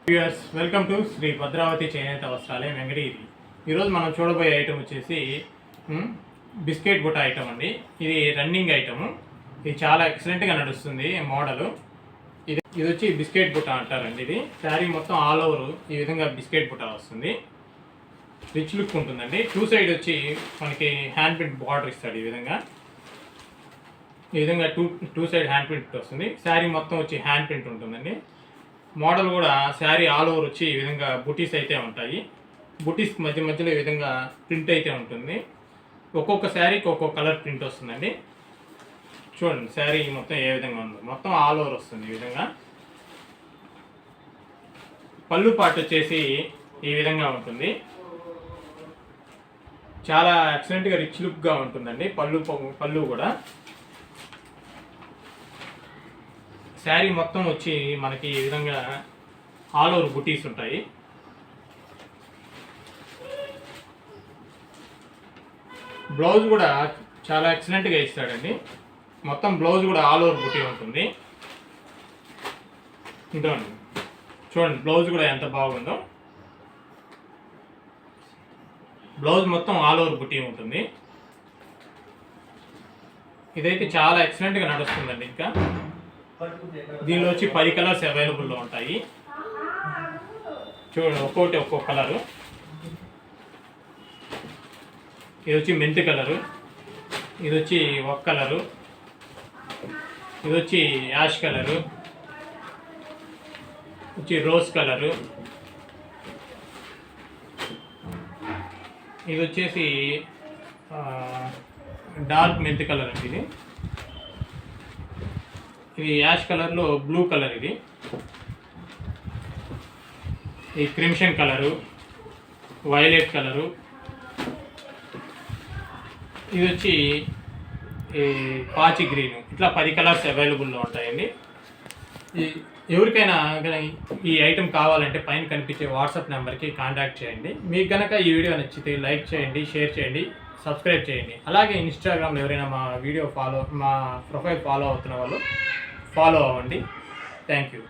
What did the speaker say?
Viewers welcome to Shri Bhadravati Chenetha Vastralayam Venkatagiri. ఈరోజు మనం చూడబోయే ఐటమ్ వచ్చేసి బిస్కెట్ బుట్ట ఐటమ్ అండి. ఇది రన్నింగ్ ఐటమ్. ఇది చాలా ఎక్సలెంట్గా నడుస్తుంది మోడల్. ఇది వచ్చి బిస్కెట్ బుట్ట అంటారండి. ఇది శారీ మొత్తం ఆల్ ఓవర్ ఈ విధంగా బిస్కెట్ బుట్ట వస్తుంది. రిచ్ లుక్ ఉంటుందండి. టూ సైడ్ వచ్చి మనకి హ్యాండ్ ప్రింట్ బార్డర్ ఇస్తాడు. ఈ విధంగా టూ సైడ్ హ్యాండ్ ప్రింట్ వస్తుంది. శారీ మొత్తం వచ్చి హ్యాండ్ ప్రింట్ ఉంటుందండి. మోడల్ కూడా శారీ ఆల్ ఓవర్ వచ్చి ఈ విధంగా బుటీస్ అయితే ఉంటాయి. బుటీస్ మధ్యలో ఈ విధంగా ప్రింట్ అయితే ఉంటుంది. ఒక్కొక్క శారీకి ఒక్కొక్క కలర్ ప్రింట్ వస్తుందండి. చూడండి శారీ మొత్తం ఏ విధంగా ఉందో, మొత్తం ఆల్ ఓవర్ వస్తుంది. ఈ విధంగా పళ్ళు పార్ట్ వచ్చేసి ఈ విధంగా ఉంటుంది. చాలా ఎక్సలెంట్గా రిచ్ లుక్గా ఉంటుందండి. పళ్ళు కూడా శారీ మొత్తం వచ్చి మనకి ఈ విధంగా ఆల్ ఓవర్ బుటీస్ ఉంటాయి. బ్లౌజ్ కూడా చాలా ఎక్సలెంట్గా ఇస్తాడండి. మొత్తం బ్లౌజ్ కూడా ఆల్ ఓవర్ బుటీ ఉంటుంది. చూడండి బ్లౌజ్ కూడా ఎంత బాగుందో. బ్లౌజ్ మొత్తం ఆల్ ఓవర్ బుటీ ఉంటుంది. ఇదైతే చాలా ఎక్సలెంట్గా నడుస్తుందండి. ఇంకా దీనిలో వచ్చి 10 కలర్స్ అవైలబుల్లో ఉంటాయి. చూడండి ఒక్కొక్క కలరు. ఇది వచ్చి మెంతి కలరు, ఇది వచ్చి ఒక కలరు, ఇది వచ్చి యాష్ కలరు, వచ్చి రోజ్ కలరు, ఇది వచ్చేసి డార్క్ మెంతి కలర్ అండి. ఇది యాష్ కలర్లో బ్లూ కలర్, ఇది క్రిమ్షన్ కలరు, వైలెట్ కలరు, ఇది వచ్చి పాచి గ్రీను. ఇట్లా 10 కలర్స్ అవైలబుల్లో ఉంటాయండి. ఎవరికైనా ఈ ఐటెం కావాలంటే పైన కనిపించే వాట్సాప్ నెంబర్కి కాంటాక్ట్ చేయండి. మీకు కనుక ఈ వీడియో నచ్చితే లైక్ చేయండి, షేర్ చేయండి, సబ్స్క్రైబ్ చేయండి. అలాగే ఇన్స్టాగ్రామ్లో ఎవరైనా మా ప్రొఫైల్ ఫాలో అవుతున్న వాళ్ళు ఫాలో అవ్వండి. Thank you.